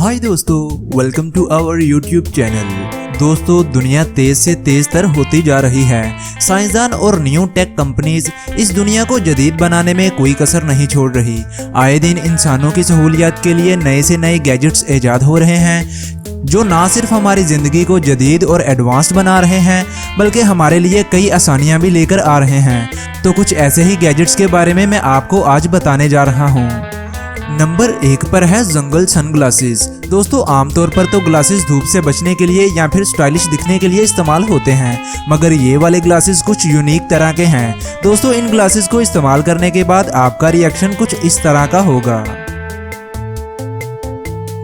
हाय दोस्तों, welcome to our YouTube channel. दोस्तों, दुनिया तेज से तेज तर होती जा रही है। साइंसदान और न्यू टेक कंपनीज इस दुनिया को जदीद बनाने में कोई कसर नहीं छोड़ रही। आए दिन इंसानों की सहूलियत के लिए नए से नए गैजेट्स ईजाद हो रहे हैं जो ना सिर्फ हमारी ज़िंदगी को जदीद और एडवांस्ड बना रहे हैं बल्कि हमारे लिए कई आसानियां भी लेकर आ रहे हैं। तो कुछ ऐसे ही गैजेट्स के बारे में मैं आपको आज बताने जा रहा हूँ। नंबर 1 पर है जंगल सनग्लासेस। दोस्तों, आमतौर पर तो ग्लासेस धूप से बचने के लिए या फिर स्टाइलिश दिखने के लिए इस्तेमाल होते हैं, मगर ये वाले ग्लासेस कुछ यूनिक तरह के हैं। दोस्तों, इन ग्लासेस को इस्तेमाल करने के बाद आपका रिएक्शन कुछ इस तरह का होगा।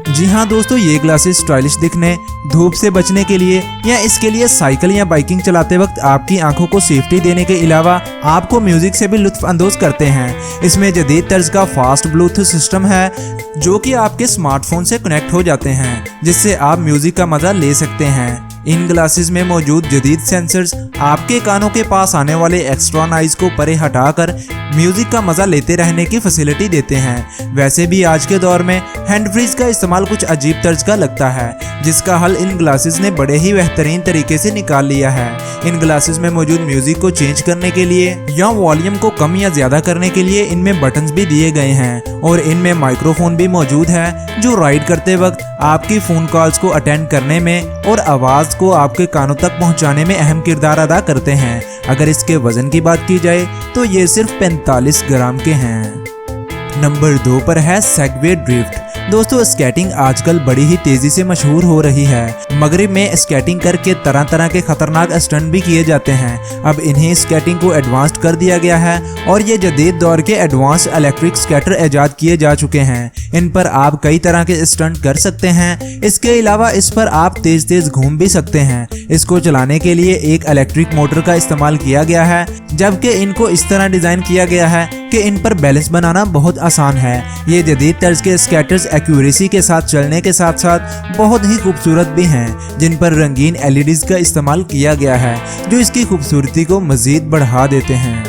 जी हाँ दोस्तों, ये ग्लासेस स्टाइलिश दिखने, धूप से बचने के लिए या इसके लिए साइकिल या बाइकिंग चलाते वक्त आपकी आंखों को सेफ्टी देने के अलावा आपको म्यूजिक से भी लुत्फ अंदोज करते हैं। इसमें जदीद तर्ज का फास्ट ब्लूटूथ सिस्टम है जो कि आपके स्मार्टफोन से कनेक्ट हो जाते हैं, जिससे आप म्यूजिक का मजा ले सकते हैं। इन ग्लासेस में मौजूद जदीद सेंसर्स आपके कानों के पास आने वाले एक्स्ट्रा नॉइज को परे हटाकर म्यूजिक का मजा लेते रहने की फैसिलिटी देते हैं। वैसे भी आज के दौर में हैंड फ्रीज का इस्तेमाल कुछ अजीब तर्ज का लगता है, जिसका हल इन ग्लासेस ने बड़े ही बेहतरीन तरीके से निकाल लिया है। इन ग्लासेस में मौजूद म्यूजिक को चेंज करने के लिए या वॉल्यूम को कम या ज्यादा करने के लिए इनमें बटन्स भी दिए गए हैं और इनमें माइक्रोफोन भी मौजूद है जो राइड करते वक्त आपकी फोन कॉल्स को अटेंड करने में और आवाज को आपके कानों तक पहुंचाने में अहम किरदार अदा करते हैं। अगर इसके वजन की बात की जाए तो ये सिर्फ 45 ग्राम के हैं। नंबर 2 पर है सेगवे ड्रिफ्ट। दोस्तों, स्केटिंग आजकल बड़ी ही तेजी से मशहूर हो रही है। मगरिब में स्केटिंग करके तरह तरह के खतरनाक स्टंट भी किए जाते हैं। अब इन्हें स्केटिंग को एडवांस्ड कर दिया गया है और ये जदीद दौर के एडवांस इलेक्ट्रिक स्केटर ईजाद किए जा चुके हैं। इन पर आप कई तरह के स्टंट कर सकते हैं। इसके अलावा इस पर आप तेज तेज घूम भी सकते हैं। इसको चलाने के लिए एक इलेक्ट्रिक मोटर का इस्तेमाल किया गया है, जबकि इनको इस तरह डिजाइन किया गया है कि इन पर बैलेंस बनाना बहुत आसान है। ये जदीद तर्ज के स्केटर्स एक्यूरेसी के साथ चलने के साथ साथ बहुत ही खूबसूरत भी हैं, जिन पर रंगीन LEDs का इस्तेमाल किया गया है जो इसकी खूबसूरती को मजीद बढ़ा देते हैं।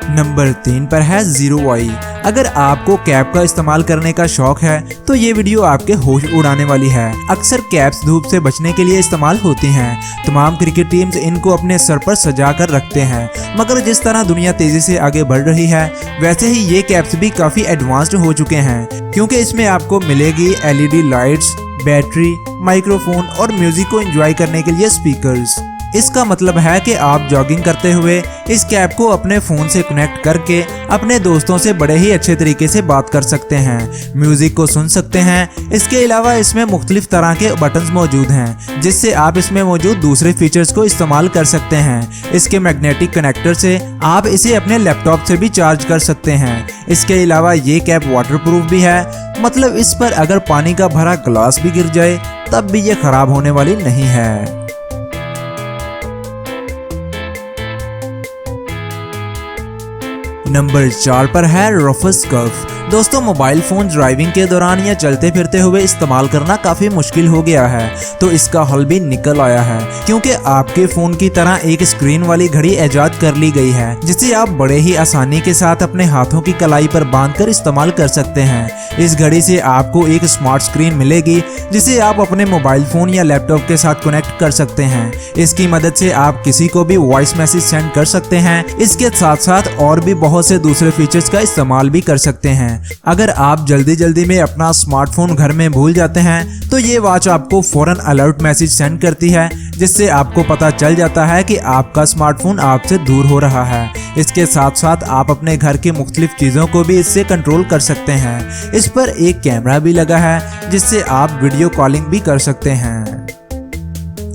नंबर 3 पर है Zero Eye। अगर आपको कैप का इस्तेमाल करने का शौक है तो ये वीडियो आपके होश उड़ाने वाली है। अक्सर कैप्स धूप से बचने के लिए इस्तेमाल होती हैं। तमाम क्रिकेट टीम्स इनको अपने सर पर सजा कर रखते हैं, मगर जिस तरह दुनिया तेजी से आगे बढ़ रही है वैसे ही ये कैप्स भी काफी एडवांस्ड हो चुके हैं, क्योंकि इसमें आपको मिलेगी LED लाइट्स, बैटरी, माइक्रोफोन और म्यूजिक को एंजॉय करने के लिए स्पीकर्स। इसका मतलब है कि आप जॉगिंग करते हुए इस कैप को अपने फ़ोन से कनेक्ट करके अपने दोस्तों से बड़े ही अच्छे तरीके से बात कर सकते हैं, म्यूज़िक को सुन सकते हैं। इसके अलावा इसमें मुख्तलिफ तरह के बटन्स मौजूद हैं, जिससे आप इसमें मौजूद दूसरे फीचर्स को इस्तेमाल कर सकते हैं। इसके मैग्नेटिक कनेक्टर से आप इसे अपने लैपटॉप से भी चार्ज कर सकते हैं। इसके अलावा ये कैप वाटरप्रूफ भी है, मतलब इस पर अगर पानी का भरा ग्लास भी गिर जाए तब भी ये ख़राब होने वाली नहीं है। नंबर 4 पर है रफस कफ। दोस्तों, मोबाइल फ़ोन ड्राइविंग के दौरान या चलते फिरते हुए इस्तेमाल करना काफ़ी मुश्किल हो गया है, तो इसका हल भी निकल आया है, क्योंकि आपके फ़ोन की तरह एक स्क्रीन वाली घड़ी ईजाद कर ली गई है, जिसे आप बड़े ही आसानी के साथ अपने हाथों की कलाई पर बांधकर इस्तेमाल कर सकते हैं। इस घड़ी से आपको एक स्मार्ट स्क्रीन मिलेगी जिसे आप अपने मोबाइल फ़ोन या लैपटॉप के साथ कनेक्ट कर सकते हैं। इसकी मदद से आप किसी को भी वॉइस मैसेज सेंड कर सकते हैं। इसके साथ साथ और भी बहुत से दूसरे फीचर्स का इस्तेमाल भी कर सकते हैं। अगर आप जल्दी में अपना स्मार्टफोन घर में भूल जाते हैं तो ये वॉच आपको फौरन अलर्ट मैसेज सेंड करती है, जिससे आपको पता चल जाता है कि आपका स्मार्टफोन आपसे दूर हो रहा है। इसके साथ साथ आप अपने घर की मुख्तलिफ चीज़ों को भी इससे कंट्रोल कर सकते हैं। इस पर एक कैमरा भी लगा है जिससे आप वीडियो कॉलिंग भी कर सकते हैं।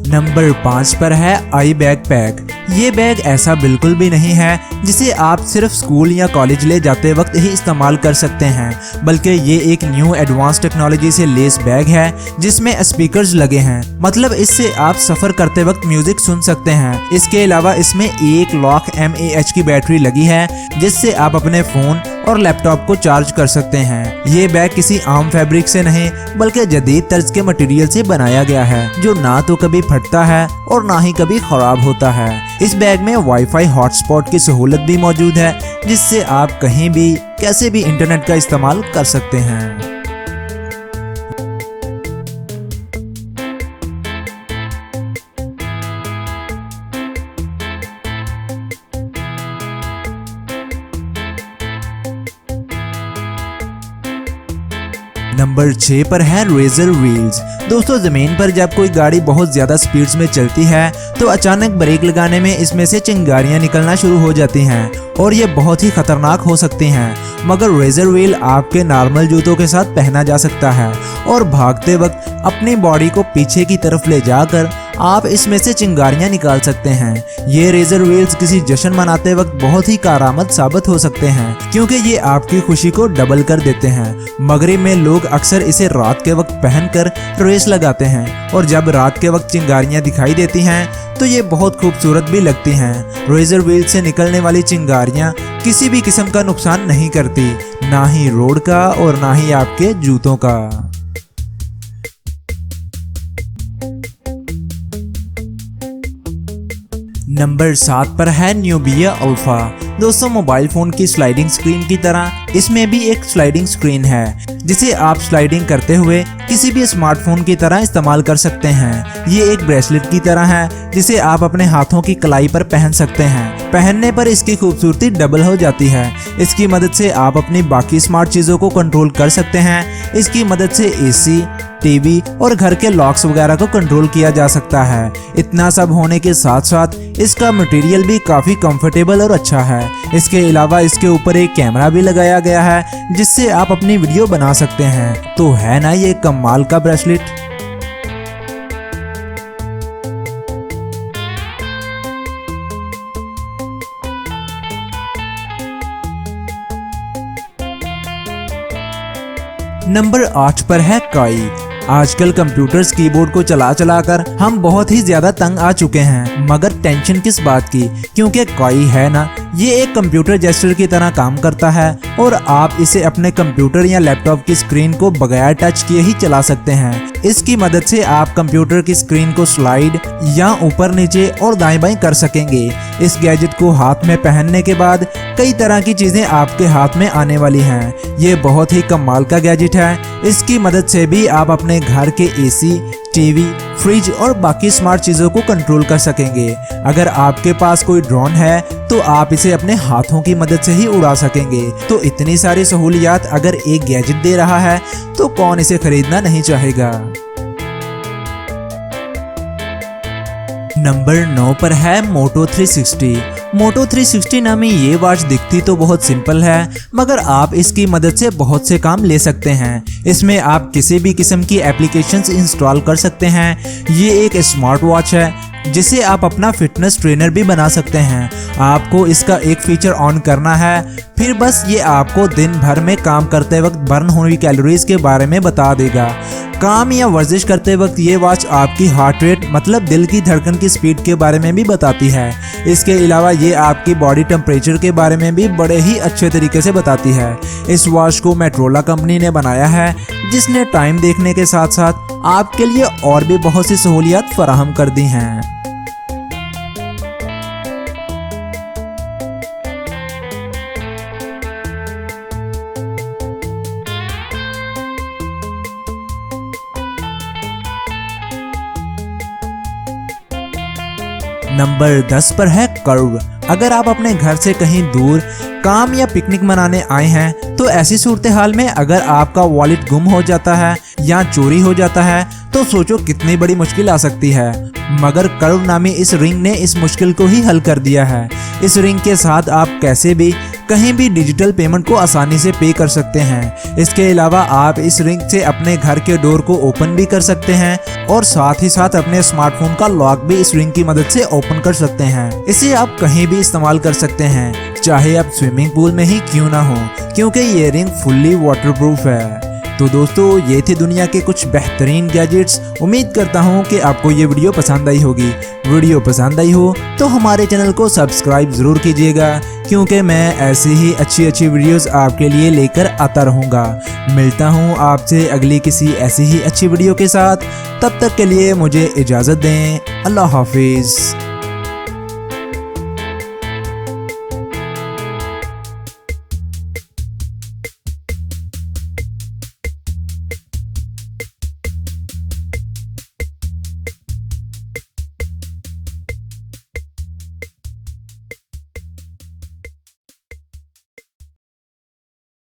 नंबर 5 पर है आई बैग पैक। ये बैग ऐसा बिल्कुल भी नहीं है जिसे आप सिर्फ स्कूल या कॉलेज ले जाते वक्त ही इस्तेमाल कर सकते हैं, बल्कि ये एक न्यू एडवांस टेक्नोलॉजी से लेस बैग है जिसमें स्पीकर्स लगे हैं। मतलब इससे आप सफ़र करते वक्त म्यूजिक सुन सकते हैं। इसके अलावा इसमें 1 लाख mAh की बैटरी लगी है, जिससे आप अपने फ़ोन और लैपटॉप को चार्ज कर सकते हैं। ये बैग किसी आम फैब्रिक से नहीं बल्कि जदीद तर्ज के मटेरियल से बनाया गया है, जो ना तो कभी फटता है और ना ही कभी खराब होता है। इस बैग में वाईफाई हॉटस्पॉट की सहूलत भी मौजूद है, जिससे आप कहीं भी कैसे भी इंटरनेट का इस्तेमाल कर सकते हैं। नंबर 6 पर है रेजर व्हील्स। दोस्तों, जमीन पर जब कोई गाड़ी बहुत ज्यादा स्पीड्स में चलती है तो अचानक ब्रेक लगाने में इसमें से चिंगारियां निकलना शुरू हो जाती हैं और ये बहुत ही खतरनाक हो सकती हैं। मगर रेजर व्हील आपके नॉर्मल जूतों के साथ पहना जा सकता है और भागते वक्त अपनी बॉडी को पीछे की तरफ ले जाकर आप इसमें से चिंगारियां निकाल सकते हैं। ये रेजर व्हील्स किसी जश्न मनाते वक्त बहुत ही कारआमद साबित हो सकते हैं क्योंकि ये आपकी खुशी को डबल कर देते हैं। मगरिब में लोग अक्सर इसे रात के वक्त पहनकर रेस लगाते हैं और जब रात के वक्त चिंगारियां दिखाई देती हैं तो ये बहुत खूबसूरत भी लगती हैं। रेजर व्हील से निकलने वाली चिंगारियां किसी भी किस्म का नुकसान नहीं करती, ना ही रोड का और ना ही आपके जूतों का। नंबर 7 पर है न्यूबिया अल्फा। दोस्तों, मोबाइल फोन की स्लाइडिंग स्क्रीन की तरह इसमें भी एक स्लाइडिंग स्क्रीन है जिसे आप स्लाइडिंग करते हुए किसी भी स्मार्टफोन की तरह इस्तेमाल कर सकते हैं। ये एक ब्रेसलेट की तरह है जिसे आप अपने हाथों की कलाई पर पहन सकते हैं। पहनने पर इसकी खूबसूरती डबल हो जाती है। इसकी मदद से आप अपनी बाकी स्मार्ट चीजों को कंट्रोल कर सकते हैं। इसकी मदद से एसी, टीवी और घर के लॉक्स वगैरह को कंट्रोल किया जा सकता है। इतना सब होने के साथ साथ इसका मटेरियल भी काफी कंफर्टेबल और अच्छा है। इसके अलावा इसके ऊपर एक कैमरा भी लगाया गया है जिससे आप अपनी वीडियो बना सकते हैं। तो है ना ये कमाल का ब्रेसलेट। नंबर 8 पर है काई। आजकल कंप्यूटर्स कीबोर्ड को चला चला कर हम बहुत ही ज्यादा तंग आ चुके हैं, मगर टेंशन किस बात की, क्योंकि काई है ना, ये एक कंप्यूटर जेस्चर की तरह काम करता है और आप इसे अपने कंप्यूटर या लैपटॉप की स्क्रीन को बगैर टच किए ही चला सकते हैं। इसकी मदद से आप कंप्यूटर की स्क्रीन को स्लाइड या ऊपर नीचे और दाएं बाएं कर सकेंगे। इस गैजेट को हाथ में पहनने के बाद कई तरह की चीजें आपके हाथ में आने वाली हैं। ये बहुत ही कमाल का गैजेट है। इसकी मदद से भी आप अपने घर के एसी, टीवी, फ्रिज और बाकी स्मार्ट चीजों को कंट्रोल कर सकेंगे। अगर आपके पास कोई ड्रोन है तो आप इसे अपने हाथों की मदद से ही उड़ा सकेंगे। तो इतनी सारी सहूलियात अगर एक गैजेट दे रहा है तो कौन इसे खरीदना नहीं चाहेगा। नंबर 9 पर है मोटो 360। मोटो 360 नामी ये वॉच दिखती तो बहुत सिंपल है, मगर आप इसकी मदद से बहुत से काम ले सकते हैं। इसमें आप किसी भी किस्म की एप्लीकेशंस इंस्टॉल कर सकते हैं। ये एक स्मार्ट वॉच है जिसे आप अपना फिटनेस ट्रेनर भी बना सकते हैं। आपको इसका एक फीचर ऑन करना है, फिर बस ये आपको दिन भर में काम करते वक्त बर्न हुई कैलोरीज के बारे में बता देगा। काम या वर्जिश करते वक्त ये वॉच आपकी हार्ट रेट मतलब दिल की धड़कन की स्पीड के बारे में भी बताती है। इसके अलावा ये आपकी बॉडी टेम्परेचर के बारे में भी बड़े ही अच्छे तरीके से बताती है। इस वॉच को मोटोरोला कंपनी ने बनाया है, जिसने टाइम देखने के साथ साथ आपके लिए और भी बहुत सी सहूलियत फराहम कर दी हैं। नंबर 10 पर है कर्व। अगर आप अपने घर से कहीं दूर काम या पिकनिक मनाने आए हैं तो ऐसी सूरत हाल में अगर आपका वॉलेट गुम हो जाता है या चोरी हो जाता है तो सोचो कितनी बड़ी मुश्किल आ सकती है। मगर कर्व नामी इस रिंग ने इस मुश्किल को ही हल कर दिया है। इस रिंग के साथ आप कैसे भी कहीं भी डिजिटल पेमेंट को आसानी से पे कर सकते हैं। इसके अलावा आप इस रिंग से अपने घर के डोर को ओपन भी कर सकते हैं और साथ ही साथ अपने स्मार्टफोन का लॉक भी इस रिंग की मदद से ओपन कर सकते हैं। इसे आप कहीं भी इस्तेमाल कर सकते हैं, चाहे आप स्विमिंग पूल में ही क्यों ना हो, क्योंकि ये रिंग फुल्ली वाटरप्रूफ है। तो दोस्तों, ये थे दुनिया के कुछ बेहतरीन गैजेट्स। उम्मीद करता हूँ कि आपको ये वीडियो पसंद आई होगी। वीडियो पसंद आई हो तो हमारे चैनल को सब्सक्राइब ज़रूर कीजिएगा, क्योंकि मैं ऐसी ही अच्छी वीडियोस आपके लिए लेकर आता रहूँगा। मिलता हूँ आपसे अगली किसी ऐसी ही अच्छी वीडियो के साथ। तब तक के लिए मुझे इजाज़त दें। अल्लाह हाफिज़।